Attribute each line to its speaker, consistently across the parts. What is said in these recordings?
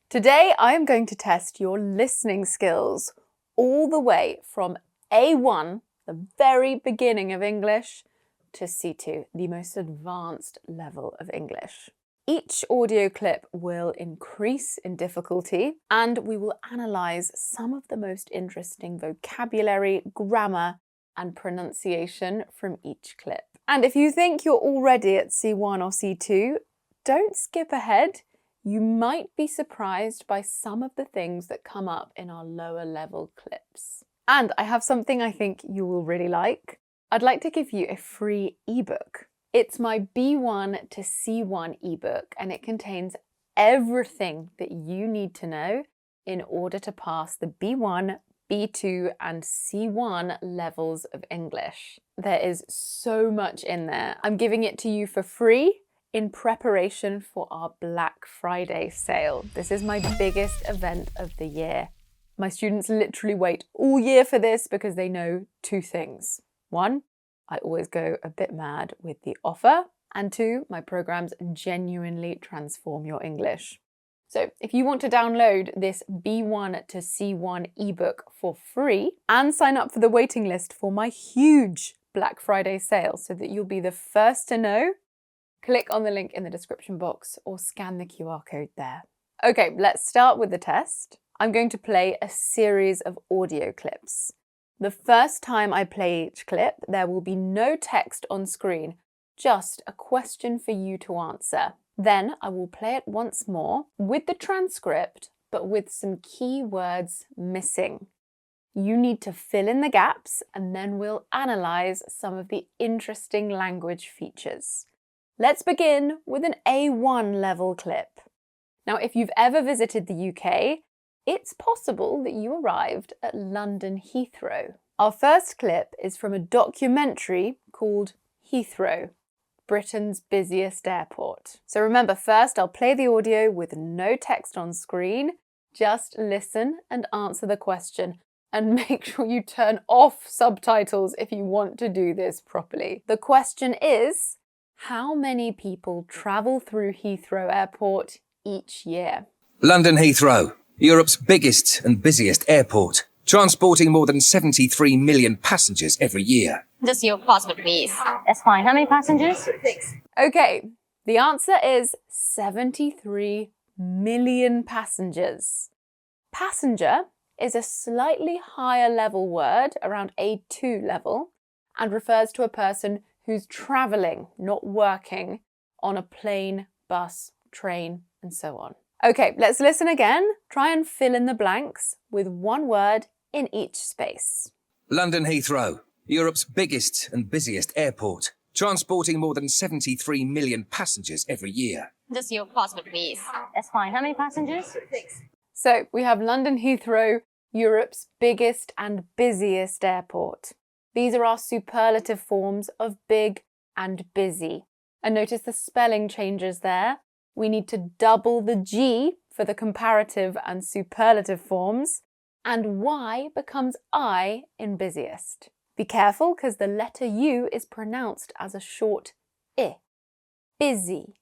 Speaker 1: Today I am going to test your listening skills all the way from A1, the very beginning of English, to C2, the most advanced level of English. Each audio clip will increase in difficulty and we will analyse some of the most interesting vocabulary, grammar and pronunciation from each clip. And if you think you're already at C1 or C2, don't skip ahead. You might be surprised by some of the things that come up in our lower level clips. And I have something I think you will really like. I'd like to give you a free ebook. It's my B1 to C1 ebook and it contains everything that you need to know in order to pass the B1, B2 and C1 levels of English. There is so much in there. I'm giving it to you for free in preparation for our Black Friday sale. This is my biggest event of the year. My students literally wait all year for this because they know two things. One, I always go a bit mad with the offer. And two, my programs genuinely transform your English. So if you want to download this B1 to C1 ebook for free and sign up for the waiting list for my huge Black Friday sale so that you'll be the first to know, click on the link in the description box or scan the QR code there. Okay, let's start with the test. I'm going to play a series of audio clips. The first time I play each clip, there will be no text on screen, just a question for you to answer. Then I will play it once more with the transcript, but with some key words missing. You need to fill in the gaps and then we'll analyse some of the interesting language features. Let's begin with an A1 level clip. Now, if you've ever visited the UK, it's possible that you arrived at London Heathrow. Our first clip is from a documentary called Heathrow, Britain's busiest airport. So remember, first I'll play the audio with no text on screen. Just listen and answer the question. And make sure you turn off subtitles if you want to do this properly. The question is, how many people travel through Heathrow Airport each year?
Speaker 2: London Heathrow, Europe's biggest and busiest airport, transporting more than 73 million passengers every year.
Speaker 3: Just your passport, please. That's fine. How many passengers? 6.
Speaker 1: Okay, the answer is 73 million passengers. Passenger is a slightly higher level word, around A2 level, and refers to a person who's travelling, not working, on a plane, bus, train, and so on. Okay, let's listen again. Try and fill in the blanks with one word in each space.
Speaker 2: London Heathrow, Europe's biggest and busiest airport, transporting more than 73 million passengers every year.
Speaker 3: Just your passport, please. That's fine. How many passengers? 6.
Speaker 1: So we have London Heathrow, Europe's biggest and busiest airport. These are our superlative forms of big and busy. And notice the spelling changes there. We need to double the G for the comparative and superlative forms, and Y becomes I in busiest. Be careful because the letter U is pronounced as a short I. Busy,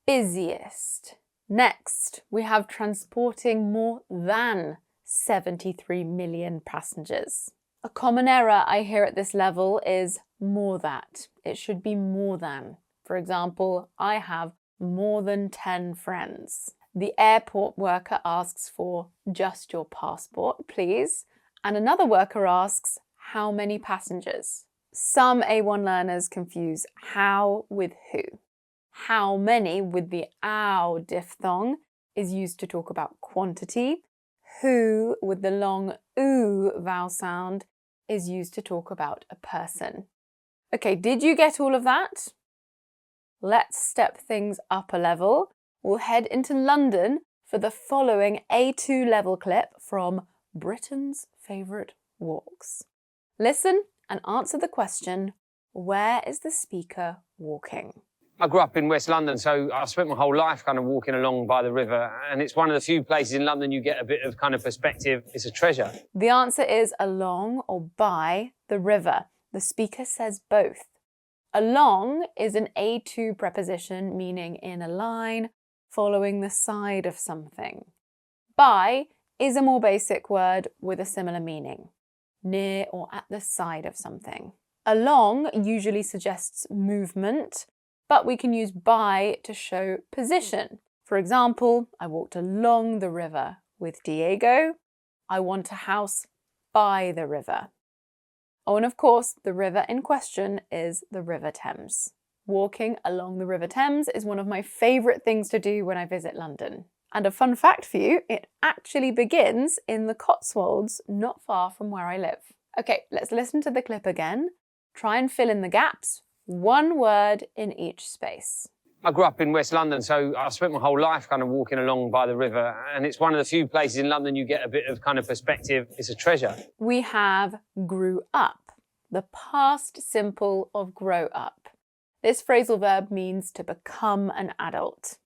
Speaker 1: busiest. Next, we have transporting more than 73 million passengers. A common error I hear at this level is more that. It should be more than. For example, I have more than 10 friends. The airport worker asks for just your passport, please. And another worker asks, how many passengers? Some A1 learners confuse how with who. How many with the ow diphthong is used to talk about quantity. Who with the long oo vowel sound is used to talk about a person. Okay, did you get all of that? Let's step things up a level. We'll head into London for the following A2 level clip from Britain's favourite walks. Listen and answer the question, where is the speaker walking?
Speaker 4: I grew up in West London, so I spent my whole life kind of walking along by the river, and it's one of the few places in London you get a bit of kind of perspective. It's a treasure.
Speaker 1: The answer is along or by the river. The speaker says both. Along is an A2 preposition meaning in a line, following the side of something. By is a more basic word with a similar meaning, near or at the side of something. Along usually suggests movement, but we can use by to show position. For example, I walked along the river with Diego. I want a house by the river. Oh, and of course, the river in question is the River Thames. Walking along the River Thames is one of my favourite things to do when I visit London. And a fun fact for you, it actually begins in the Cotswolds, not far from where I live. Okay, let's listen to the clip again. Try and fill in the gaps, one word in each space.
Speaker 4: I grew up in West London, so I spent my whole life kind of walking along by the river, and it's one of the few places in London you get a bit of kind of perspective. It's a treasure.
Speaker 1: We have grew up, the past simple of grow up. This phrasal verb means to become an adult.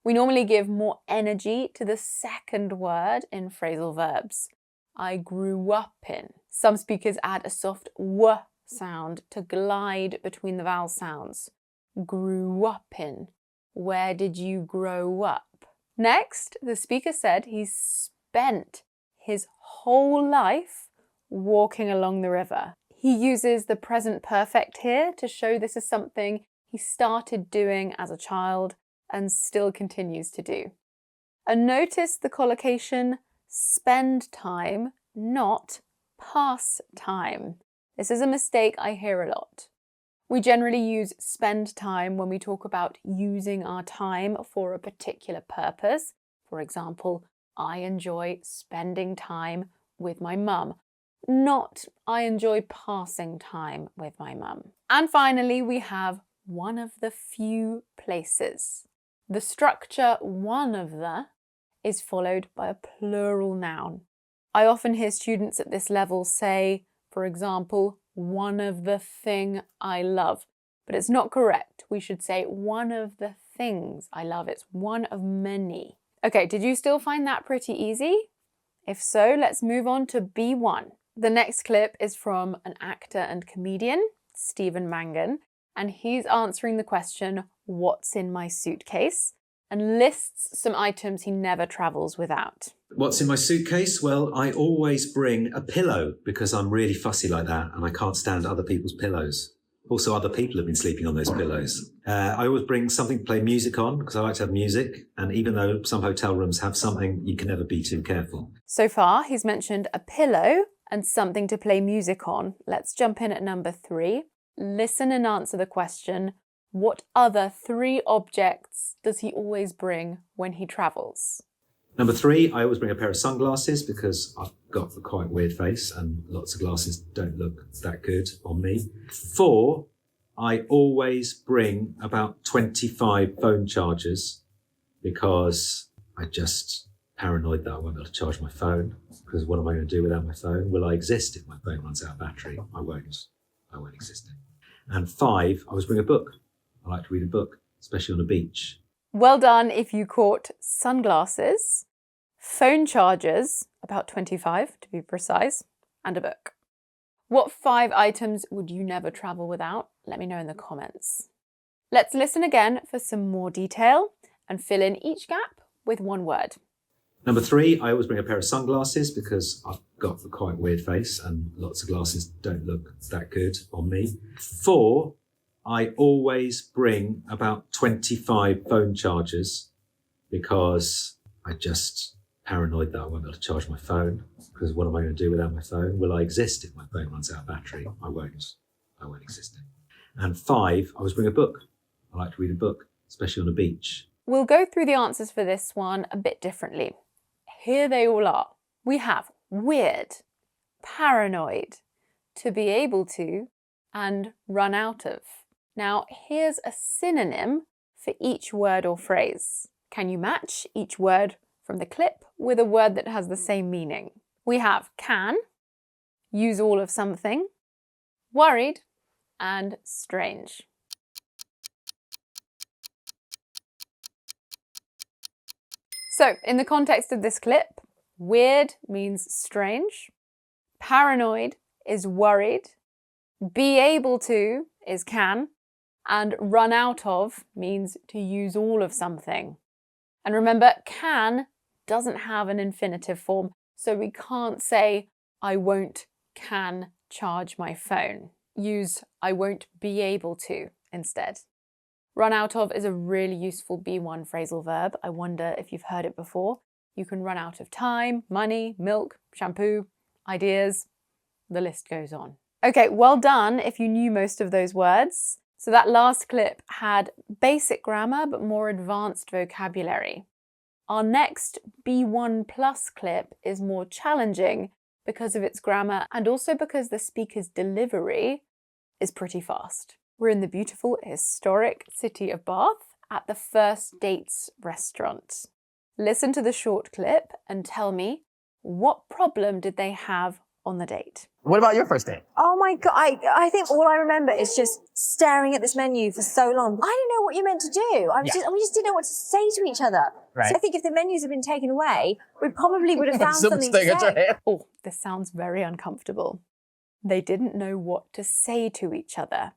Speaker 1: We normally give more energy to the second word in phrasal verbs. I grew up in. Some speakers add a soft w sound to glide between the vowel sounds. Grew up in. Where did you grow up? Next, the speaker said he spent his whole life walking along the river. He uses the present perfect here to show this is something he started doing as a child and still continues to do. And notice the collocation spend time, not pass time. This is a mistake I hear a lot. We generally use spend time when we talk about using our time for a particular purpose. For example, I enjoy spending time with my mum, not I enjoy passing time with my mum. And finally, we have one of the few places. The structure one of the is followed by a plural noun. I often hear students at this level say, for example, one of the thing I love. But it's not correct. We should say one of the things I love. It's one of many. Okay, did you still find that pretty easy? If so, let's move on to B1. The next clip is from an actor and comedian, Stephen Mangan, and he's answering the question, what's in my suitcase? And lists some items he never travels without.
Speaker 5: What's in my suitcase? Well, I always bring a pillow because I'm really fussy like that and I can't stand other people's pillows. Also, other people have been sleeping on those pillows. I always bring something to play music on because I like to have music. And even though some hotel rooms have something, you can never be too careful.
Speaker 1: So far, he's mentioned a pillow and something to play music on. Let's jump in at number 3. Listen and answer the question, what other 3 objects does he always bring when he travels?
Speaker 5: Number 3, I always bring a pair of sunglasses because I've got a quite weird face and lots of glasses don't look that good on me. 4, I always bring about 25 phone chargers because I just paranoid that I won't be able to charge my phone because what am I going to do without my phone? Will I exist if my phone runs out of battery? I won't exist. And 5, I always bring a book. I like to read a book, especially on a beach.
Speaker 1: Well done if you caught sunglasses, phone chargers, about 25 to be precise, and a book. What 5 items would you never travel without? Let me know in the comments. Let's listen again for some more detail and fill in each gap with one word.
Speaker 5: Number 3, I always bring a pair of sunglasses because I've got a quite weird face and lots of glasses don't look that good on me. 4, I always bring about 25 phone chargers because I just paranoid that I won't be able to charge my phone because what am I going to do without my phone? Will I exist if my phone runs out of battery? I won't exist. And 5, I always bring a book. I like to read a book, especially on a beach.
Speaker 1: We'll go through the answers for this one a bit differently. Here they all are. We have weird, paranoid, to be able to, and run out of. Now, here's a synonym for each word or phrase. Can you match each word from the clip with a word that has the same meaning? We have can, use all of something, worried, and strange. So, in the context of this clip, weird means strange, paranoid is worried, be able to is can, and run out of means to use all of something. And remember, can doesn't have an infinitive form, so we can't say I won't can charge my phone. Use I won't be able to instead. Run out of is a really useful B1 phrasal verb. I wonder if you've heard it before. You can run out of time, money, milk, shampoo, ideas. The list goes on. Okay, well done if you knew most of those words. So that last clip had basic grammar but more advanced vocabulary. Our next B1 plus clip is more challenging because of its grammar and also because the speaker's delivery is pretty fast. We're in the beautiful historic city of Bath at the First Dates restaurant. Listen to the short clip and tell me, what problem did they have on the date?
Speaker 6: What about your first date?
Speaker 7: Oh my God, I think all I remember is just staring at this menu for so long. I didn't know what you meant to do. We just didn't know what to say to each other.
Speaker 6: Right.
Speaker 7: So I think if the menus had been taken away, we probably would have found something to
Speaker 6: Sting at your
Speaker 7: say.
Speaker 6: head.
Speaker 1: Oh, this sounds very uncomfortable. They didn't know what to say to each other.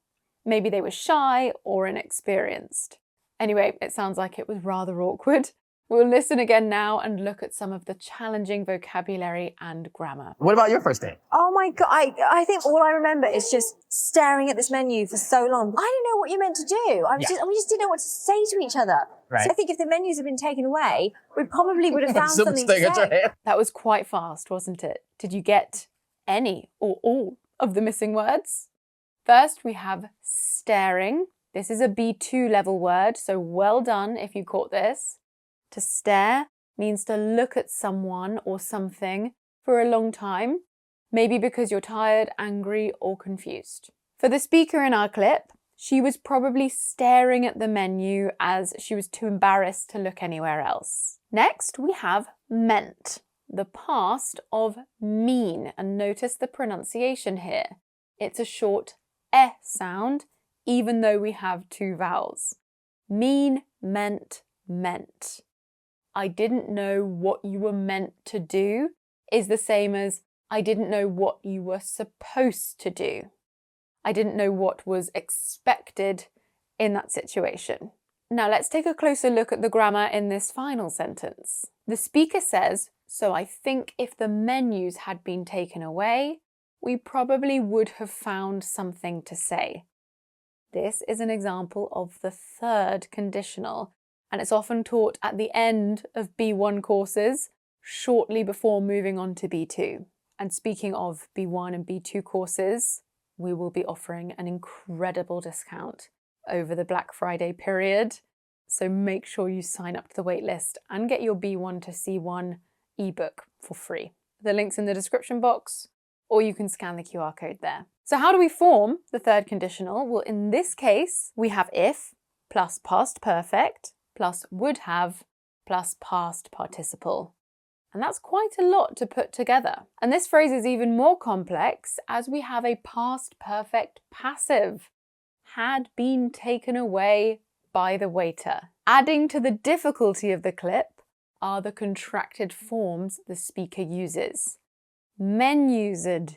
Speaker 1: Maybe they were shy or inexperienced. Anyway, it sounds like it was rather awkward. We'll listen again now and look at some of the challenging vocabulary and grammar.
Speaker 6: What about your first date?
Speaker 7: Oh my God, I think all I remember is just staring at this menu for so long. I didn't know what you meant to do. We just didn't know what to say to each other.
Speaker 6: Right.
Speaker 7: So I think if the menus had been taken away, we probably would have found something to
Speaker 6: Sting at your
Speaker 7: say.
Speaker 6: head.
Speaker 1: That was quite fast, wasn't it? Did you get any or all of the missing words? First, we have staring. This is a B2 level word, so well done if you caught this. To stare means to look at someone or something for a long time, maybe because you're tired, angry, or confused. For the speaker in our clip, she was probably staring at the menu as she was too embarrassed to look anywhere else. Next, we have meant, the past of mean, and notice the pronunciation here. It's a short eh sound, even though we have two vowels. Mean, meant, meant. I didn't know what you were meant to do is the same as I didn't know what you were supposed to do. I didn't know what was expected in that situation. Now let's take a closer look at the grammar in this final sentence. The speaker says, so I think if the menus had been taken away, we probably would have found something to say. This is an example of the third conditional, and it's often taught at the end of B1 courses, shortly before moving on to B2. And speaking of B1 and B2 courses, we will be offering an incredible discount over the Black Friday period. So make sure you sign up to the waitlist and get your B1 to C1 ebook for free. The link's in the description box, or you can scan the QR code there. So how do we form the third conditional? Well, in this case, we have if plus past perfect plus would have plus past participle. And that's quite a lot to put together. And this phrase is even more complex as we have a past perfect passive, had been taken away by the waiter. Adding to the difficulty of the clip are the contracted forms the speaker uses. Menused,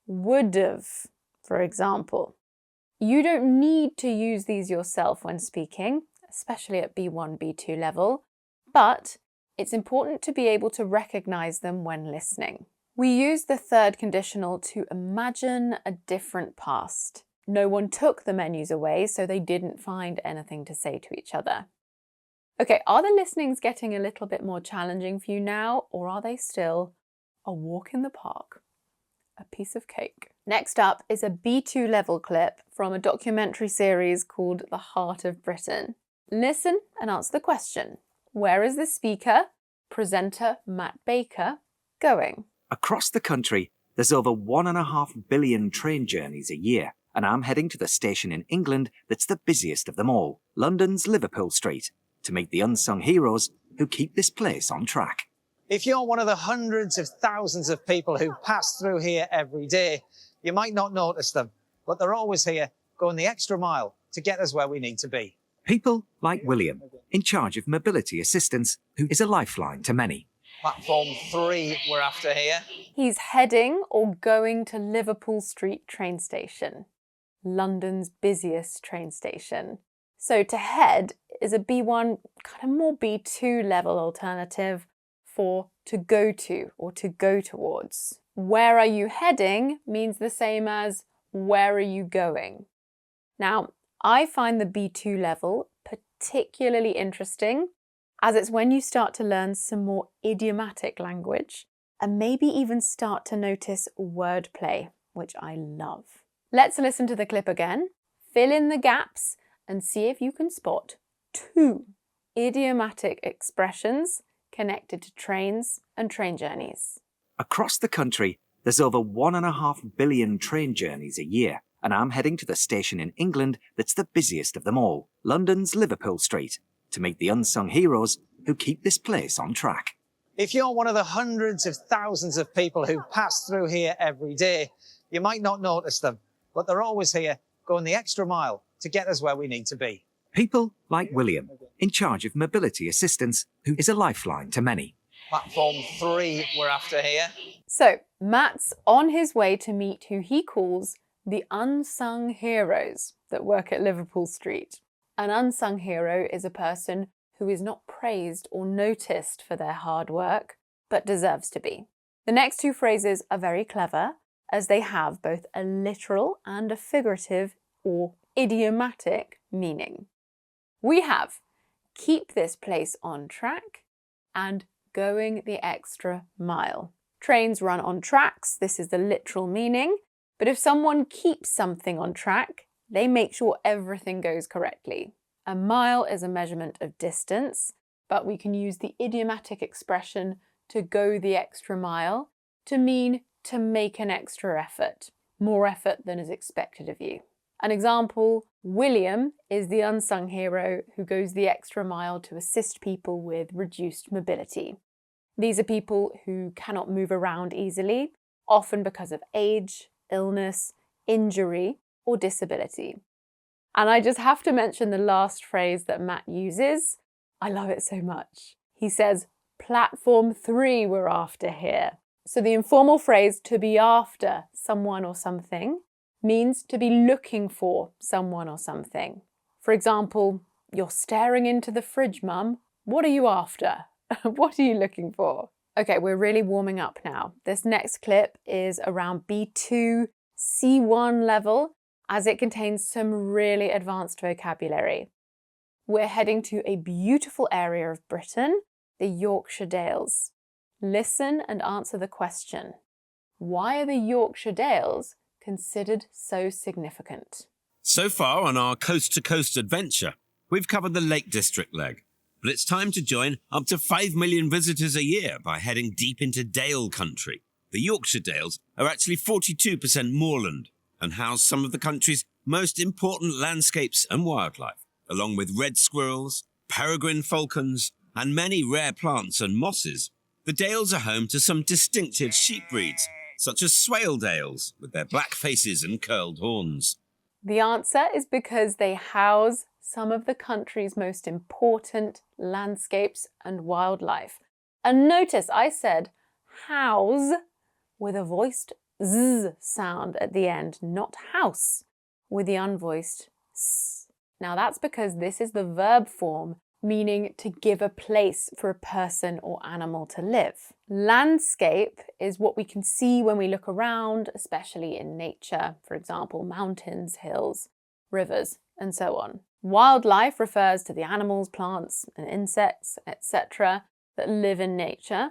Speaker 1: would've, for example. You don't need to use these yourself when speaking, especially at B1, B2 level, but it's important to be able to recognize them when listening. We use the third conditional to imagine a different past. No one took the menus away, so they didn't find anything to say to each other. Okay, are the listenings getting a little bit more challenging for you now, or are they still a walk in the park? A piece of cake. Next up is a B2 level clip from a documentary series called The Heart of Britain. Listen and answer the question. Where is the speaker, presenter Matt Baker, going?
Speaker 8: Across the country, there's over 1.5 billion train journeys a year, and I'm heading to the station in England that's the busiest of them all, London's Liverpool Street, to meet the unsung heroes who keep this place on track.
Speaker 9: If you're one of the hundreds of thousands of people who pass through here every day, you might not notice them, but they're always here, going the extra mile to get us where we need to be.
Speaker 8: People like William, in charge of mobility assistance, who is a lifeline to many.
Speaker 9: Platform 3 we're after here.
Speaker 1: He's heading or going to Liverpool Street train station, London's busiest train station. So to head is a B1, kind of more B2 level alternative for to go to or to go towards. Where are you heading means the same as where are you going? Now, I find the B2 level particularly interesting as it's when you start to learn some more idiomatic language and maybe even start to notice wordplay, which I love. Let's listen to the clip again, fill in the gaps and see if you can spot 2 idiomatic expressions connected to trains and train journeys.
Speaker 8: Across the country, there's over 1.5 billion train journeys a year, and I'm heading to the station in England that's the busiest of them all, London's Liverpool Street, to meet the unsung heroes who keep this place on track.
Speaker 9: If you're one of the hundreds of thousands of people who pass through here every day, you might not notice them, but they're always here, going the extra mile to get us where we need to be.
Speaker 8: People like William, in charge of mobility assistance, who is a lifeline to many.
Speaker 9: Platform 3 we're after here.
Speaker 1: So, Matt's on his way to meet who he calls the unsung heroes that work at Liverpool Street. An unsung hero is a person who is not praised or noticed for their hard work, but deserves to be. The next 2 phrases are very clever, as they have both a literal and a figurative or idiomatic meaning. We have keep this place on track and going the extra mile. Trains run on tracks, this is the literal meaning, but if someone keeps something on track, they make sure everything goes correctly. A mile is a measurement of distance, but we can use the idiomatic expression to go the extra mile to mean to make an extra effort, more effort than is expected of you. An example, William is the unsung hero who goes the extra mile to assist people with reduced mobility. These are people who cannot move around easily, often because of age, illness, injury, or disability. And I just have to mention the last phrase that Matt uses. I love it so much. He says, platform 3 we're after here. So the informal phrase to be after someone or something means to be looking for someone or something. For example, you're staring into the fridge, Mum. What are you after? What are you looking for? Okay, we're really warming up now. This next clip is around B2, C1 level, as it contains some really advanced vocabulary. We're heading to a beautiful area of Britain, the Yorkshire Dales. Listen and answer the question. Why are the Yorkshire Dales considered so significant?
Speaker 6: So far on our coast-to-coast adventure, we've covered the Lake District leg, but it's time to join up to 5 million visitors a year by heading deep into Dale country. The Yorkshire Dales are actually 42% moorland and house some of the country's most important landscapes and wildlife, along with red squirrels, peregrine falcons, and many rare plants and mosses. The Dales are home to some distinctive sheep breeds, such as Swale Dales, with their black faces and curled horns.
Speaker 1: The answer is because they house some of the country's most important landscapes and wildlife. And notice I said house with a voiced z sound at the end, not house with the unvoiced s. Now that's because this is the verb form, meaning to give a place for a person or animal to live. Landscape is what we can see when we look around, especially in nature, for example, mountains, hills, rivers, and so on. Wildlife refers to the animals, plants, and insects, etc. that live in nature.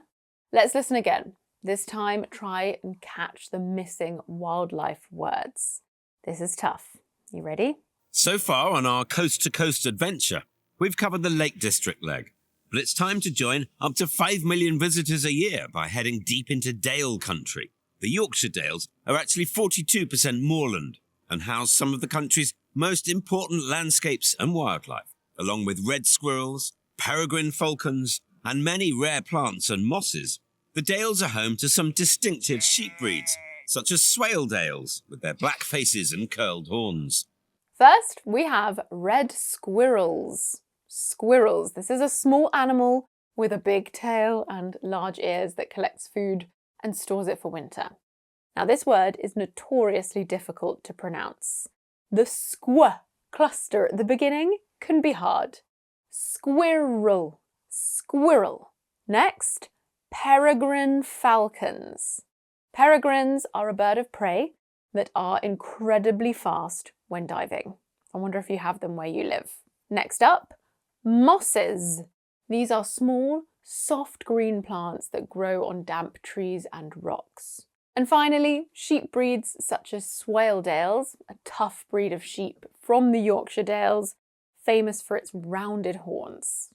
Speaker 1: Let's listen again. This time, try and catch the missing wildlife words. This is tough. You ready?
Speaker 6: So far on our coast-to-coast adventure, we've covered the Lake District leg, but it's time to join up to 5 million visitors a year by heading deep into Dale country. The Yorkshire Dales are actually 42% moorland and house some of the country's most important landscapes and wildlife, along with red squirrels, peregrine falcons, and many rare plants and mosses. The Dales are home to some distinctive sheep breeds, such as Swale Dales, with their black faces and curled horns.
Speaker 1: First, we have red squirrels. Squirrels. This is a small animal with a big tail and large ears that collects food and stores it for winter. Now, this word is notoriously difficult to pronounce. The squ cluster at the beginning can be hard. Squirrel, squirrel. Next, peregrine falcons. Peregrines are a bird of prey that are incredibly fast when diving. I wonder if you have them where you live. Next up, mosses. These are small, soft green plants that grow on damp trees and rocks. And finally, sheep breeds such as Swaledales, a tough breed of sheep from the Yorkshire Dales, famous for its rounded horns.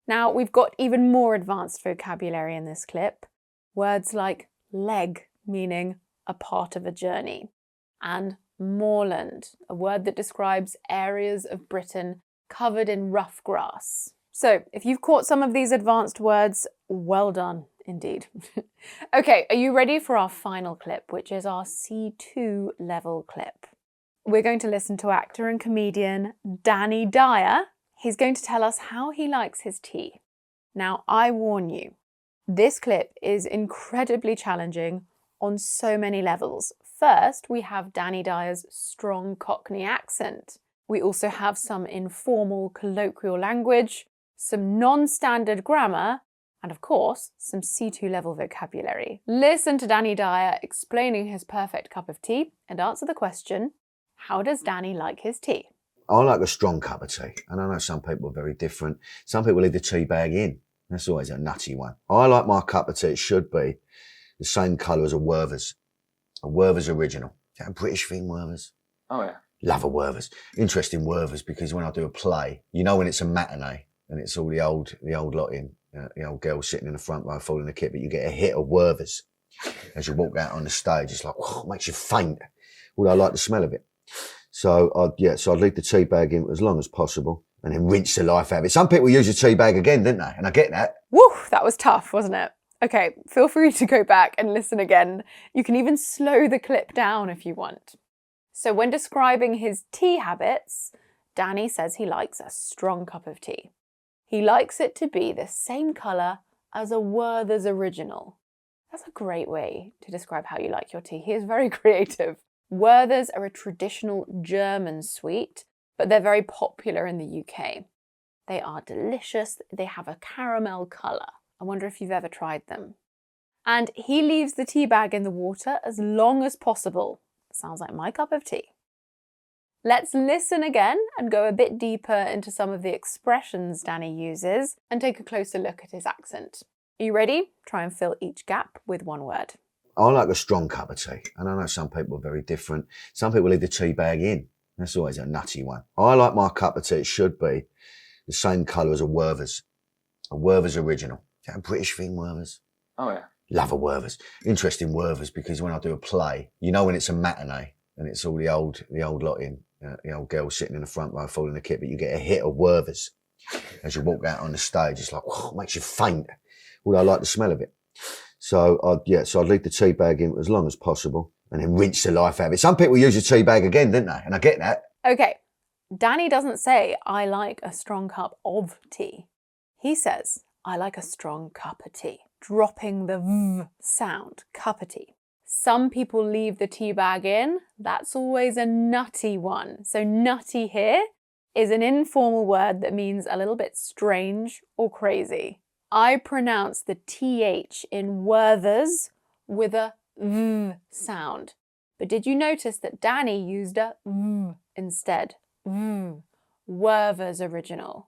Speaker 1: Now, we've got even more advanced vocabulary in this clip. Words like leg, meaning a part of a journey, and moorland, a word that describes areas of Britain covered in rough grass. So, if you've caught some of these advanced words, well done indeed. Okay, are you ready for our final clip, which is our C2 level clip? We're going to listen to actor and comedian Danny Dyer. He's going to tell us how he likes his tea. Now, I warn you, this clip is incredibly challenging on so many levels. First, we have Danny Dyer's strong Cockney accent. We also have some informal colloquial language, some non-standard grammar, and of course, some C2 level vocabulary. Listen to Danny Dyer explaining his perfect cup of tea and answer the question, how does Danny like his tea?
Speaker 10: I like a strong cup of tea, and I know some people are very different. Some people leave the tea bag in. That's always a nutty one. I like my cup of tea, it should be the same colour as a Werther's original. Is that a British thing, Werther's?
Speaker 4: Oh yeah.
Speaker 10: Love a Werther's. Interesting Werther's, because when I do a play, you know when it's a matinee and it's all the old lot in, the old girls sitting in the front row folding the kit, but you get a hit of Werther's as you walk out on the stage. It's like, oh, it makes you faint. Although I like the smell of it. So I'd leave the tea bag in as long as possible and then rinse the life out of it. Some people use the tea bag again, don't they? And I get that.
Speaker 1: Woo, that was tough, wasn't it? Okay, feel free to go back and listen again. You can even slow the clip down if you want. So when describing his tea habits, Danny says he likes a strong cup of tea. He likes it to be the same colour as a Werther's original. That's a great way to describe how you like your tea. He is very creative. Werther's are a traditional German sweet, but they're very popular in the UK. They are delicious. They have a caramel colour. I wonder if you've ever tried them. And he leaves the tea bag in the water as long as possible. Sounds like my cup of tea. Let's listen again and go a bit deeper into some of the expressions Danny uses and take a closer look at his accent. Are you ready? Try and fill each gap with one word.
Speaker 10: I like a strong cup of tea, and I know some people are very different. Some people leave the tea bag in. That's always a nutty one. I like my cup of tea, it should be the same colour as a Werther's original. Is that a British thing, Werther's?
Speaker 4: Oh yeah.
Speaker 10: Love a Werther's. Interesting Werther's, because when I do a play, you know when it's a matinee and it's all the old lot in, the old girls sitting in the front row folding the kit, but you get a hit of Werther's as you walk out on the stage. It's like, oh, it makes you faint. Although I like the smell of it. So I'd leave the tea bag in as long as possible and then rinse the life out of it. Some people use the tea bag again, don't they? And I get that.
Speaker 1: Okay, Danny doesn't say, I like a strong cup of tea. He says, I like a strong cup of tea, dropping the v sound, cup of tea. Some people leave the tea bag in. That's always a nutty one. So nutty here is an informal word that means a little bit strange or crazy. I pronounce the TH in Werther's with a V sound. But did you notice that Danny used a V instead? V. Werther's original.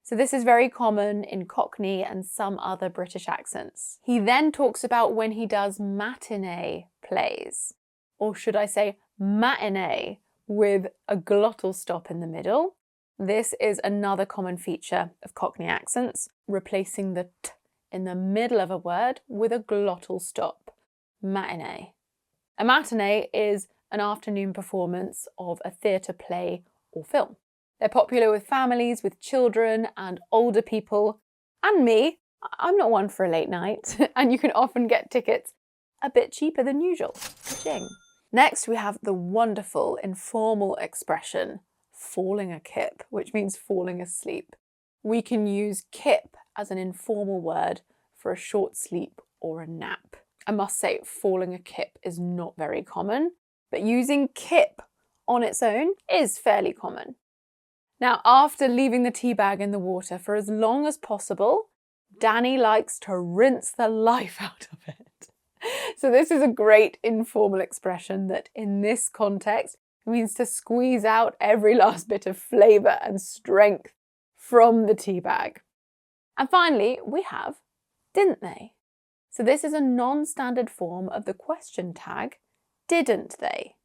Speaker 1: So this is very common in Cockney and some other British accents. He then talks about when he does matinee plays, or should I say matinee, with a glottal stop in the middle. This is another common feature of Cockney accents, replacing the t in the middle of a word with a glottal stop. Matinee. A matinee is an afternoon performance of a theatre play or film. They're popular with families, with children and older people. And me, I'm not one for a late night, and you can often get tickets a bit cheaper than usual. Ka-ching. Next, we have the wonderful informal expression, falling a kip, which means falling asleep. We can use kip as an informal word for a short sleep or a nap. I must say, falling a kip is not very common, but using kip on its own is fairly common. Now, after leaving the tea bag in the water for as long as possible, Danny likes to rinse the life out of it. So this is a great informal expression that in this context means to squeeze out every last bit of flavour and strength from the tea bag. And finally, we have didn't they? So this is a non-standard form of the question tag, didn't they?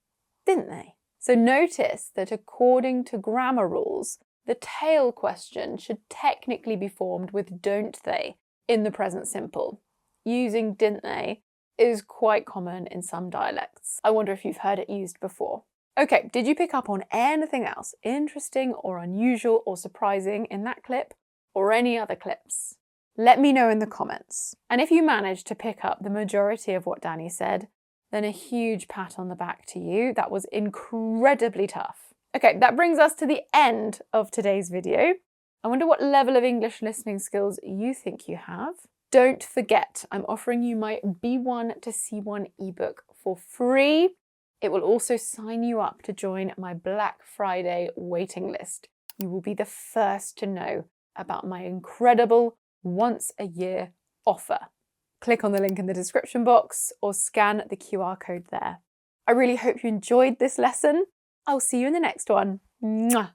Speaker 1: Didn't they? So notice that according to grammar rules, the tail question should technically be formed with don't they in the present simple. Using didn't they is quite common in some dialects. I wonder if you've heard it used before. Okay, did you pick up on anything else interesting or unusual or surprising in that clip or any other clips? Let me know in the comments. And if you managed to pick up the majority of what Danny said, then a huge pat on the back to you. That was incredibly tough. Okay, that brings us to the end of today's video. I wonder what level of English listening skills you think you have. Don't forget, I'm offering you my B1 to C1 ebook for free. It will also sign you up to join my Black Friday waiting list. You will be the first to know about my incredible once-a-year offer. Click on the link in the description box or scan the QR code there. I really hope you enjoyed this lesson. I'll see you in the next one. Mwah!